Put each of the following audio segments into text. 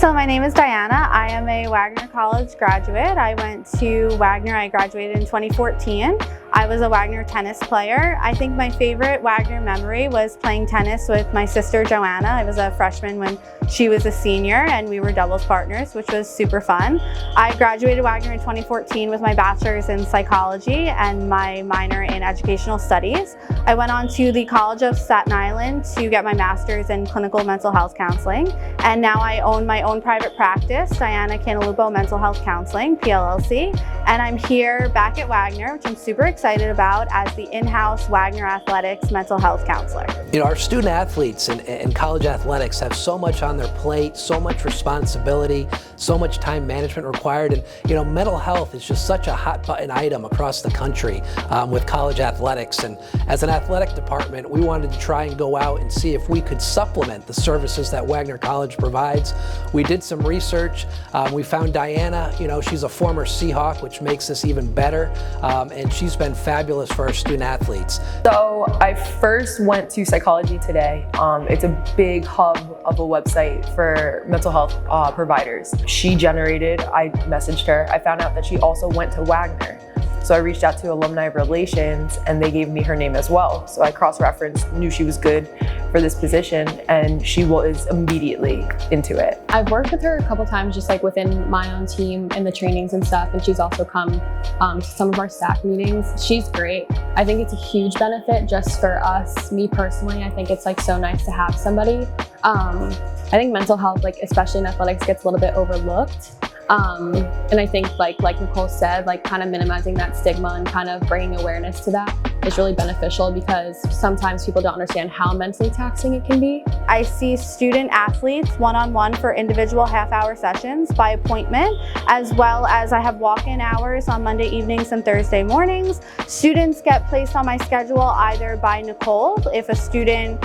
So my name is Diana. I am a Wagner College graduate. I went to Wagner. I graduated in 2014. I was a Wagner tennis player. I think my favorite Wagner memory was playing tennis with my sister Joanna. I was a freshman when she was a senior, and we were doubles partners, which was super fun. I graduated Wagner in 2014 with my bachelor's in psychology and my minor in educational studies. I went on to the College of Staten Island to get my master's in clinical mental health counseling, and now I own my own private practice, Diana Cantalupo Mental Health Counseling, PLLC, and I'm here back at Wagner, which I'm super excited about, as the in-house Wagner Athletics mental health counselor. You know, our student athletes in college athletics have so much on their plate, so much responsibility, so much time management required, and you know, mental health is just such a hot button item across the country with college athletics. And as an athletic department, we wanted to try and go out and see if we could supplement the services that Wagner College provides. We did some research. We found Diana. You know, she's a former Seahawk, which makes this even better, and she's been fabulous for our student athletes. So I first went to Psychology Today. It's a big hub of a website for mental health providers. She generated, I messaged her, I found out that she also went to Wagner. So I reached out to Alumni Relations and they gave me her name as well. So I cross-referenced, knew she was good for this position, and she was immediately into it. I've worked with her a couple times just like within my own team and the trainings and stuff, and she's also come to some of our staff meetings. She's great. I think it's a huge benefit just for us. Me personally, I think it's like so nice to have somebody. I think mental health, like especially in athletics, gets a little bit overlooked. And I think like Nicole said, like kind of minimizing that stigma and kind of bringing awareness to that is really beneficial, because sometimes people don't understand how mentally taxing it can be. I see student athletes one-on-one for individual half-hour sessions by appointment, as well as I have walk-in hours on Monday evenings and Thursday mornings. Students get placed on my schedule either by Nicole, if a student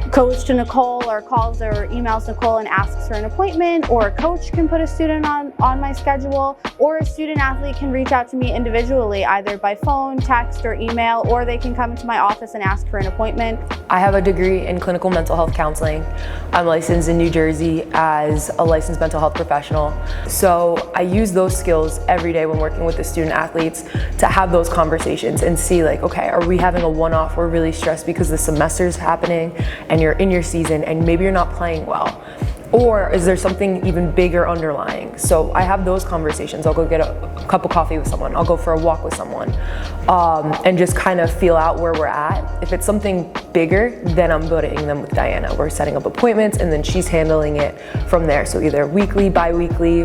goes to Nicole or calls or emails Nicole and asks for an appointment, or a coach can put a student on my schedule, or a student athlete can reach out to me individually either by phone, text, or email, or they can come into my office and ask for an appointment. I have a degree in clinical mental health counseling. I'm licensed in New Jersey as a licensed mental health professional. So I use those skills every day when working with the student athletes to have those conversations and see like, okay, are we having a one-off? We're really stressed because the semester's happening and you're in your season and maybe you're not playing well. Or is there something even bigger underlying? So I have those conversations. I'll go get a cup of coffee with someone. I'll go for a walk with someone, and just kind of feel out where we're at. If it's something bigger, then I'm putting them with Diana. We're setting up appointments and then she's handling it from there. So either weekly, bi-weekly,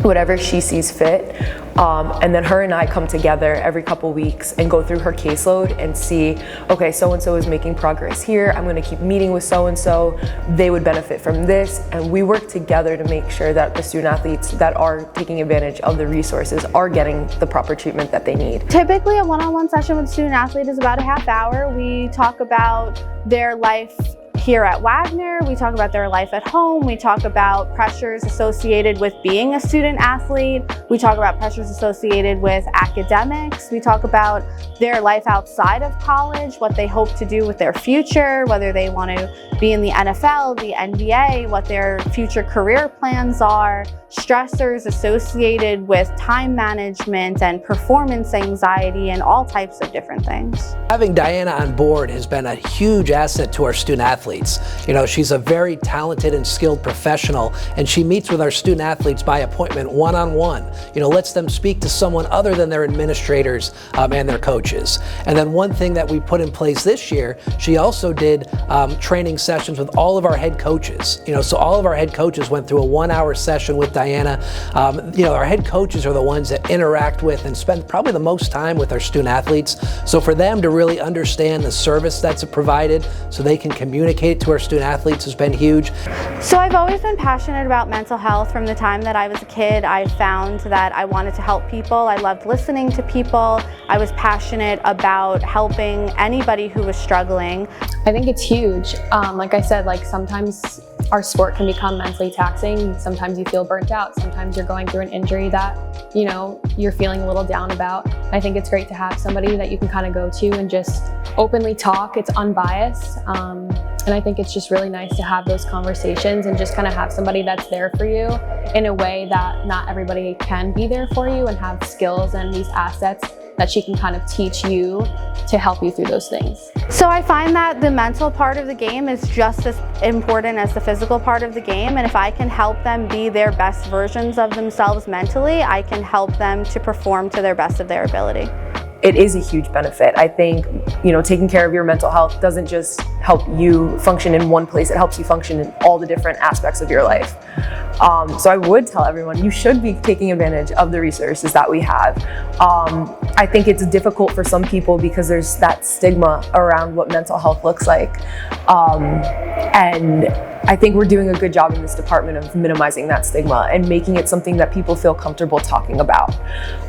whatever she sees fit. And then her and I come together every couple weeks and go through her caseload and see, okay, so-and-so is making progress here. I'm gonna keep meeting with so-and-so. They would benefit from this. And we work together to make sure that the student athletes that are taking advantage of the resources are getting the proper treatment that they need. Typically, a one-on-one session with a student athlete is about a half hour. We talk about their life here at Wagner, we talk about their life at home, we talk about pressures associated with being a student athlete, we talk about pressures associated with academics, we talk about their life outside of college, what they hope to do with their future, whether they want to be in the NFL, the NBA, what their future career plans are, stressors associated with time management and performance anxiety, and all types of different things. Having Diana on board has been a huge asset to our student athletes. You know, she's a very talented and skilled professional, and she meets with our student athletes by appointment one-on-one. You know, lets them speak to someone other than their administrators and their coaches. And then one thing that we put in place this year, she also did training sessions with all of our head coaches. You know, so all of our head coaches went through a 1-hour session with Diana. You know, our head coaches are the ones that interact with and spend probably the most time with our student athletes. So for them to really understand the service that's provided so they can communicate to our student athletes has been huge. So I've always been passionate about mental health from the time that I was a kid. I found that I wanted to help people. I loved listening to people. I was passionate about helping anybody who was struggling. I think it's huge. Like I said, like sometimes our sport can become mentally taxing. Sometimes you feel burnt out. Sometimes you're going through an injury that, you know, you're feeling a little down about. I think it's great to have somebody that you can kind of go to and just openly talk. It's unbiased. And I think it's just really nice to have those conversations and just kind of have somebody that's there for you in a way that not everybody can be there for you, and have skills and these assets that she can kind of teach you to help you through those things. So I find that the mental part of the game is just as important as the physical part of the game, and if I can help them be their best versions of themselves mentally, I can help them to perform to their best of their ability. It is a huge benefit. I think, taking care of your mental health doesn't just help you function in one place, it helps you function in all the different aspects of your life. So I would tell everyone, you should be taking advantage of the resources that we have. I think it's difficult for some people because there's that stigma around what mental health looks like. And I think we're doing a good job in this department of minimizing that stigma and making it something that people feel comfortable talking about.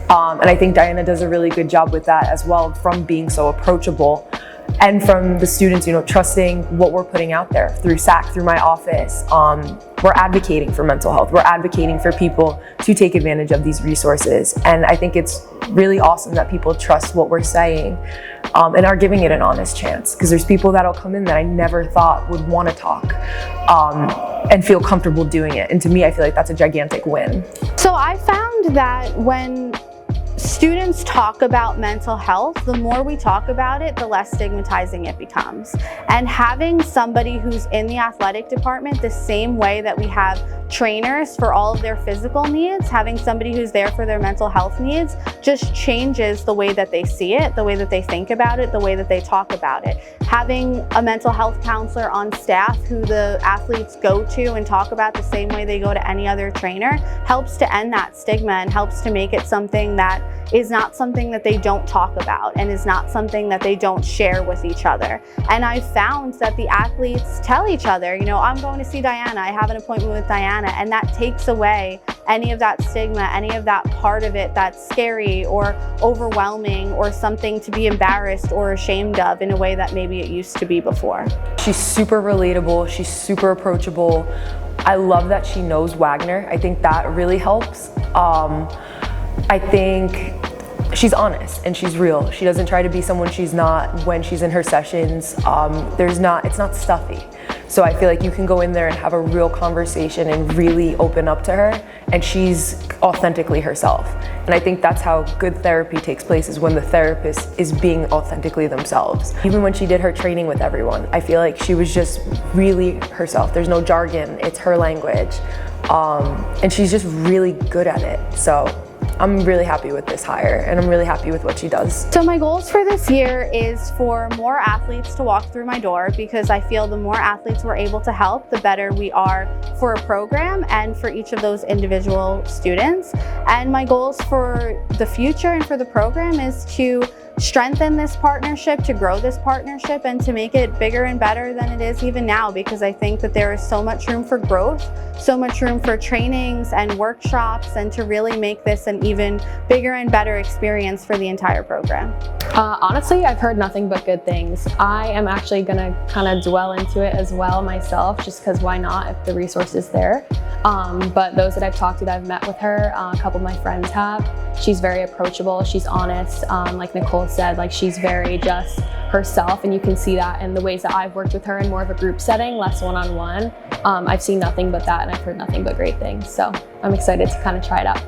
And I think Diana does a really good job with that as well, from being so approachable, and from the students, trusting what we're putting out there through SAC, through my office. We're advocating for mental health. We're advocating for people to take advantage of these resources. And I think it's really awesome that people trust what we're saying and are giving it an honest chance. Because there's people that'll come in that I never thought would want to talk and feel comfortable doing it. And to me, I feel like that's a gigantic win. So I found that when students talk about mental health, the more we talk about it, the less stigmatizing it becomes. And having somebody who's in the athletic department the same way that we have trainers for all of their physical needs, having somebody who's there for their mental health needs just changes the way that they see it, the way that they think about it, the way that they talk about it. Having a mental health counselor on staff who the athletes go to and talk about the same way they go to any other trainer helps to end that stigma and helps to make it something that is not something that they don't talk about and is not something that they don't share with each other. And I found that the athletes tell each other, I'm going to see Diana, I have an appointment with Diana, and that takes away any of that stigma, any of that part of it that's scary or overwhelming or something to be embarrassed or ashamed of in a way that maybe it used to be before. She's super relatable, she's super approachable. I love that she knows Wagner. I think that really helps. I think she's honest and she's real. She doesn't try to be someone she's not when she's in her sessions. It's not stuffy. So I feel like you can go in there and have a real conversation and really open up to her, and she's authentically herself. And I think that's how good therapy takes place, is when the therapist is being authentically themselves. Even when she did her training with everyone, I feel like she was just really herself. There's no jargon, it's her language. And she's just really good at it. So I'm really happy with this hire, and I'm really happy with what she does. So my goals for this year is for more athletes to walk through my door, because I feel the more athletes we're able to help, the better we are for a program and for each of those individual students. And my goals for the future and for the program is to strengthen this partnership, to grow this partnership, and to make it bigger and better than it is even now, because I think that there is so much room for growth, so much room for trainings and workshops, and to really make this an even bigger and better experience for the entire program. Honestly, I've heard nothing but good things. I am actually gonna kind of dwell into it as well myself, just because why not if the resource is there. But those that I've talked to, that I've met with her, a couple of my friends have, she's very approachable, she's honest, like Nicole said, like she's very just herself, and you can see that in the ways that I've worked with her in more of a group setting, less one-on-one. I've seen nothing but that, and I've heard nothing but great things. So I'm excited to kind of try it out.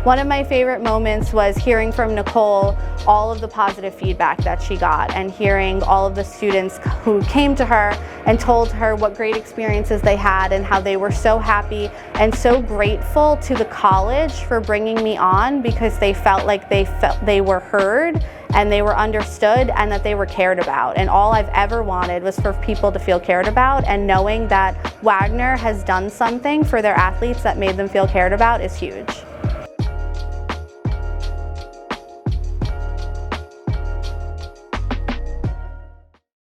One of my favorite moments was hearing from Nicole all of the positive feedback that she got, and hearing all of the students who came to her and told her what great experiences they had and how they were so happy and so grateful to the college for bringing me on, because they felt like they were heard and they were understood and that they were cared about. And all I've ever wanted was for people to feel cared about, and knowing that Wagner has done something for their athletes that made them feel cared about is huge.